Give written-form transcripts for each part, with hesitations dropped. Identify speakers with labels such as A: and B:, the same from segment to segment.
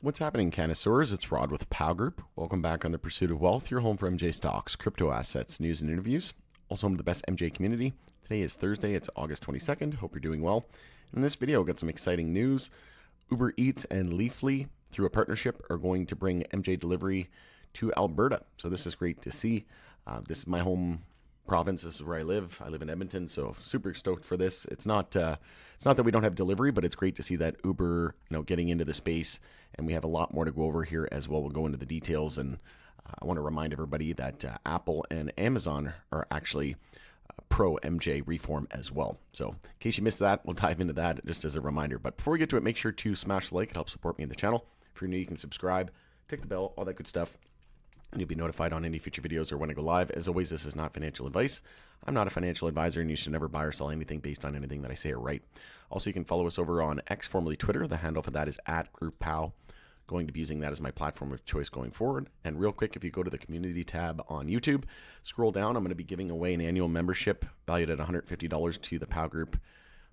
A: What's happening, connoisseurs? It's Rod with POW Group. Welcome back on The Pursuit of Wealth, your home for MJ stocks, crypto assets, news, and interviews. Also home to the best MJ community. Today is Thursday. It's August 22nd. Hope you're doing well. In this video, we've got some exciting news. UberEats and Leafly, through a partnership, are going to bring MJ delivery to Alberta. So this is great to see. This is my home province. This is where I live. I live in Edmonton, so super stoked for this. It's not that we don't have delivery, but it's great to see that Uber, getting into the space, and we have a lot more to go over here as well. We'll go into the details, and I want to remind everybody that Apple and Amazon are actually pro MJ reform as well. So in case you missed that, we'll dive into that just as a reminder. But before we get to it, make sure to smash the like. It helps support me in the channel. If you're new, you can subscribe, tick the bell, all that good stuff, and you'll be notified on any future videos or when I go live. As always, this is not financial advice. I'm not a financial advisor, and you should never buy or sell anything based on anything that I say or write. Also, you can follow us over on X, formerly Twitter. The handle for that is @GroupPow. Going to be using that as my platform of choice going forward. And real quick, if you go to the community tab on YouTube, scroll down, I'm going to be giving away an annual membership valued at $150 to the POW Group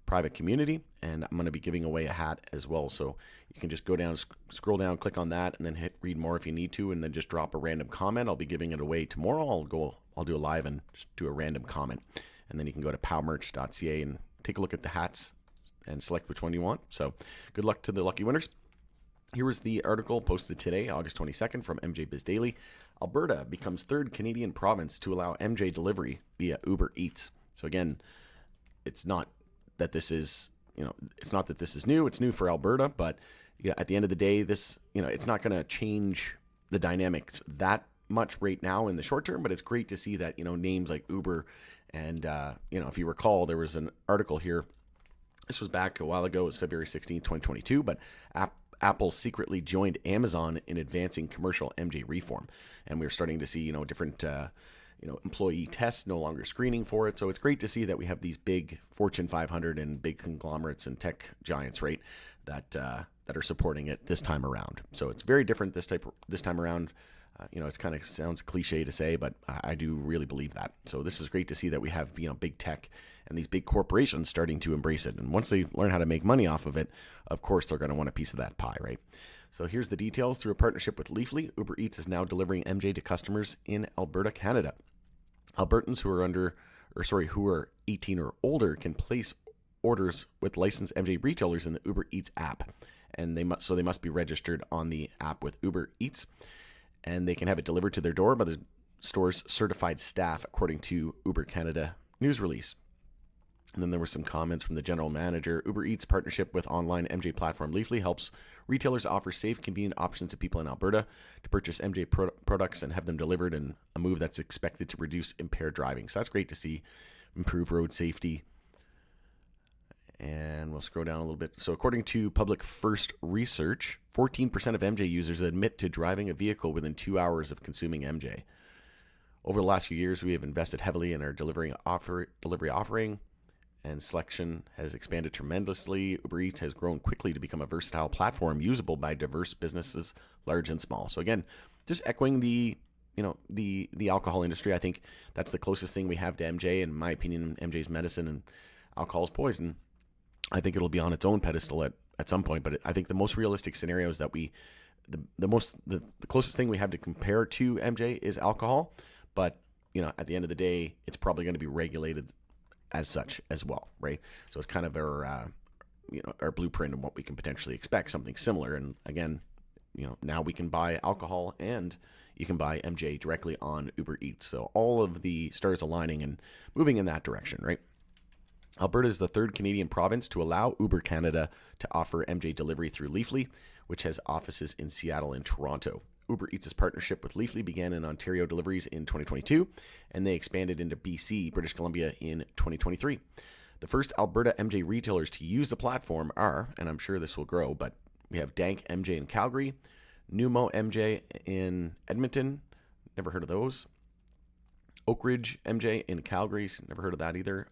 A: private community, and I'm going to be giving away a hat as well. So you can just go down, scroll down, click on that, and then hit read more if you need to, and then just drop a random comment. I'll be giving it away tomorrow. I'll do a live and just do a random comment, and then you can go to powmerch.ca and take a look at the hats and select which one you want. So good luck to the lucky winners. Here was the article posted today, August 22nd, from MJ Biz Daily. Alberta becomes third Canadian province to allow MJ delivery via UberEats. So again, it's not that this is, it's not that this is new. It's new for Alberta, but at the end of the day, this, it's not going to change the dynamics that much right now in the short term. But it's great to see that names like Uber and if you recall, there was an article here. This was back a while ago. It was February 16th, 2022. But Apple secretly joined Amazon in advancing commercial MJ reform, and we're starting to see different employee tests, no longer screening for it. So it's great to see that we have these big Fortune 500 and big conglomerates and tech giants, right, that are supporting it this time around. So it's very different this time around. It's kind of sounds cliche to say, but I do really believe that. So this is great to see that we have big tech and these big corporations starting to embrace it. And once they learn how to make money off of it, of course they're going to want a piece of that pie, right? So here's the details. Through a partnership with Leafly, UberEats is now delivering MJ to customers in Alberta, Canada. Albertans who are 18 or older can place orders with licensed MJ retailers in the UberEats app, and they must be registered on the app with UberEats, and they can have it delivered to their door by the store's certified staff, according to Uber Canada news release. And then there were some comments from the general manager. UberEats partnership with online MJ platform Leafly helps retailers offer safe, convenient options to people in Alberta to purchase MJ products and have them delivered, in a move that's expected to reduce impaired driving. So that's great to see. Improve road safety. And we'll scroll down a little bit. So according to Public First Research, 14% of MJ users admit to driving a vehicle within 2 hours of consuming MJ. Over the last few years, we have invested heavily in our delivery offering, and selection has expanded tremendously. UberEats has grown quickly to become a versatile platform usable by diverse businesses, large and small. So again, just echoing the alcohol industry. I think that's the closest thing we have to MJ. In my opinion, MJ's medicine and alcohol is poison. I think it'll be on its own pedestal at some point. But I think the most realistic scenario is that the closest thing we have to compare to MJ is alcohol. But at the end of the day, it's probably going to be regulated as such as well, right? So it's kind of our blueprint and what we can potentially expect, something similar. And again, now we can buy alcohol and you can buy MJ directly on UberEats. So all of the stars aligning and moving in that direction, right? Alberta is the third Canadian province to allow Uber Canada to offer MJ delivery through Leafly, which has offices in Seattle and Toronto. UberEats' partnership with Leafly began in Ontario deliveries in 2022, and they expanded into BC, British Columbia, in 2023. The first Alberta MJ retailers to use the platform are, and I'm sure this will grow, but we have Dank MJ in Calgary, Numo MJ in Edmonton, never heard of those. Oak Ridge MJ in Calgary, never heard of that either.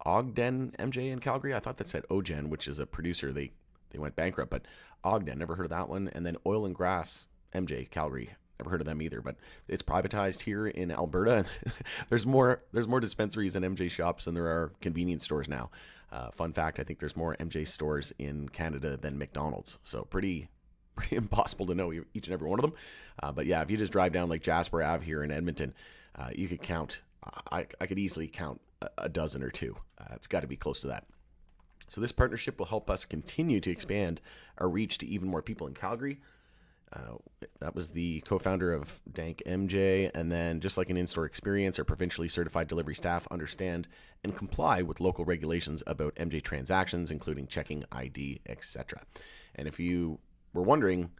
A: Ogden MJ in Calgary, I thought that said Ogen, which is a producer. They went bankrupt, but Ogden, never heard of that one. And then Oil and Grass MJ Calgary, never heard of them either, but it's privatized here in Alberta. There's more dispensaries and MJ shops than there are convenience stores now. Fun fact, I think there's more MJ stores in Canada than McDonald's. So pretty pretty impossible to know each and every one of them. But yeah, if you just drive down like Jasper Ave here in Edmonton, you could count, I could easily count a dozen or two. It's got to be close to that. So this partnership will help us continue to expand our reach to even more people in Calgary. That was the co-founder of Dank MJ. And then just like an in-store experience, our provincially certified delivery staff understand and comply with local regulations about MJ transactions, including checking ID, etc. And if you were wondering,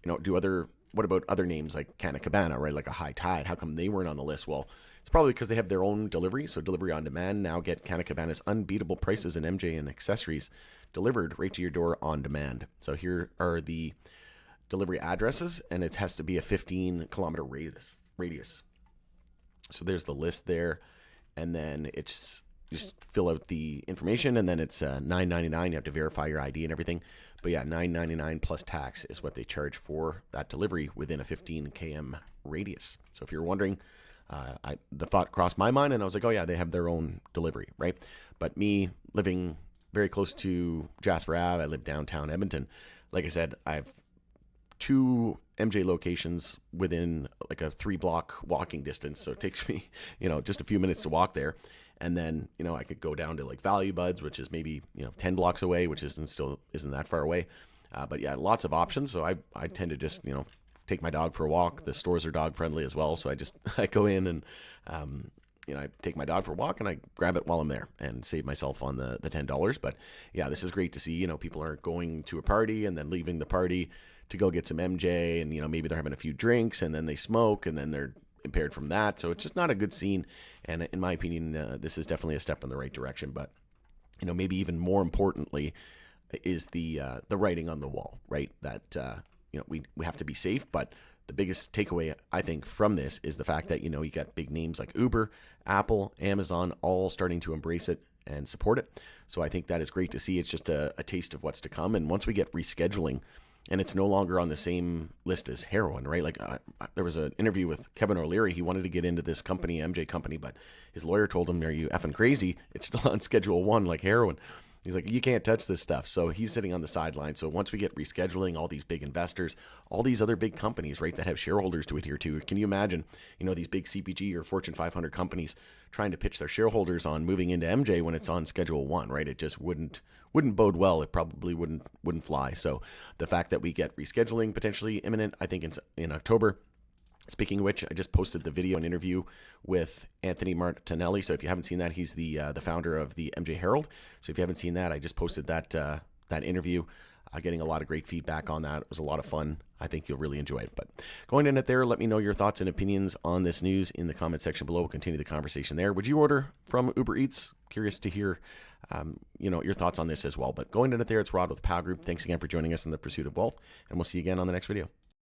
A: what about other names like Canak Cabana, right? Like a High Tide, how come they weren't on the list? Well, it's probably because they have their own delivery. So delivery on demand. Now get Canak Cabana's unbeatable prices in MJ and accessories delivered right to your door on demand. So here are the delivery addresses, and it has to be a 15-kilometer radius. So there's the list there, and then it's just fill out the information, and then it's $9.99. You have to verify your ID and everything. But yeah, $9.99 plus tax is what they charge for that delivery within a 15 km radius. So if you're wondering, the thought crossed my mind, and I was like, oh yeah, they have their own delivery, right? But me living very close to Jasper Ave, I live downtown Edmonton. Like I said, I've 2 MJ locations within like a 3-block walking distance. So it takes me, just a few minutes to walk there. And then, I could go down to like Value Buds, which is maybe, 10 blocks away, which isn't that far away. But yeah, lots of options. So I tend to just, take my dog for a walk. The stores are dog friendly as well. So I go in and, I take my dog for a walk and I grab it while I'm there and save myself on the $10. But yeah, this is great to see. People are going to a party and then leaving the party to go get some MJ, and maybe they're having a few drinks and then they smoke and then they're impaired from that. So it's just not a good scene. And in my opinion, this is definitely a step in the right direction. But maybe even more importantly is the writing on the wall, right? That we have to be safe. But the biggest takeaway I think from this is the fact that you got big names like Uber, Apple, Amazon, all starting to embrace it and support it. So I think that is great to see. It's just a taste of what's to come. And once we get rescheduling, and it's no longer on the same list as heroin, right? Like there was an interview with Kevin O'Leary. He wanted to get into this company, MJ company, but his lawyer told him, are you effing crazy? It's still on Schedule 1 like heroin. He's like, you can't touch this stuff. So he's sitting on the sideline. So once we get rescheduling, all these big investors, all these other big companies, right, that have shareholders to adhere to. Can you imagine, these big CPG or Fortune 500 companies trying to pitch their shareholders on moving into MJ when it's on Schedule 1, right? It just wouldn't bode well. It probably wouldn't fly. So the fact that we get rescheduling potentially imminent, I think it's in October. Speaking of which, I just posted the video and interview with Anthony Martinelli. So if you haven't seen that, he's the founder of the MJ Herald. So if you haven't seen that, I just posted that interview. Getting a lot of great feedback on that. It was a lot of fun. I think you'll really enjoy it. But going in it there, let me know your thoughts and opinions on this news in the comment section below. We'll continue the conversation there. Would you order from UberEats? Curious to hear your thoughts on this as well. But going in it there, it's Rod with Power Group. Thanks again for joining us in the pursuit of wealth, and we'll see you again on the next video.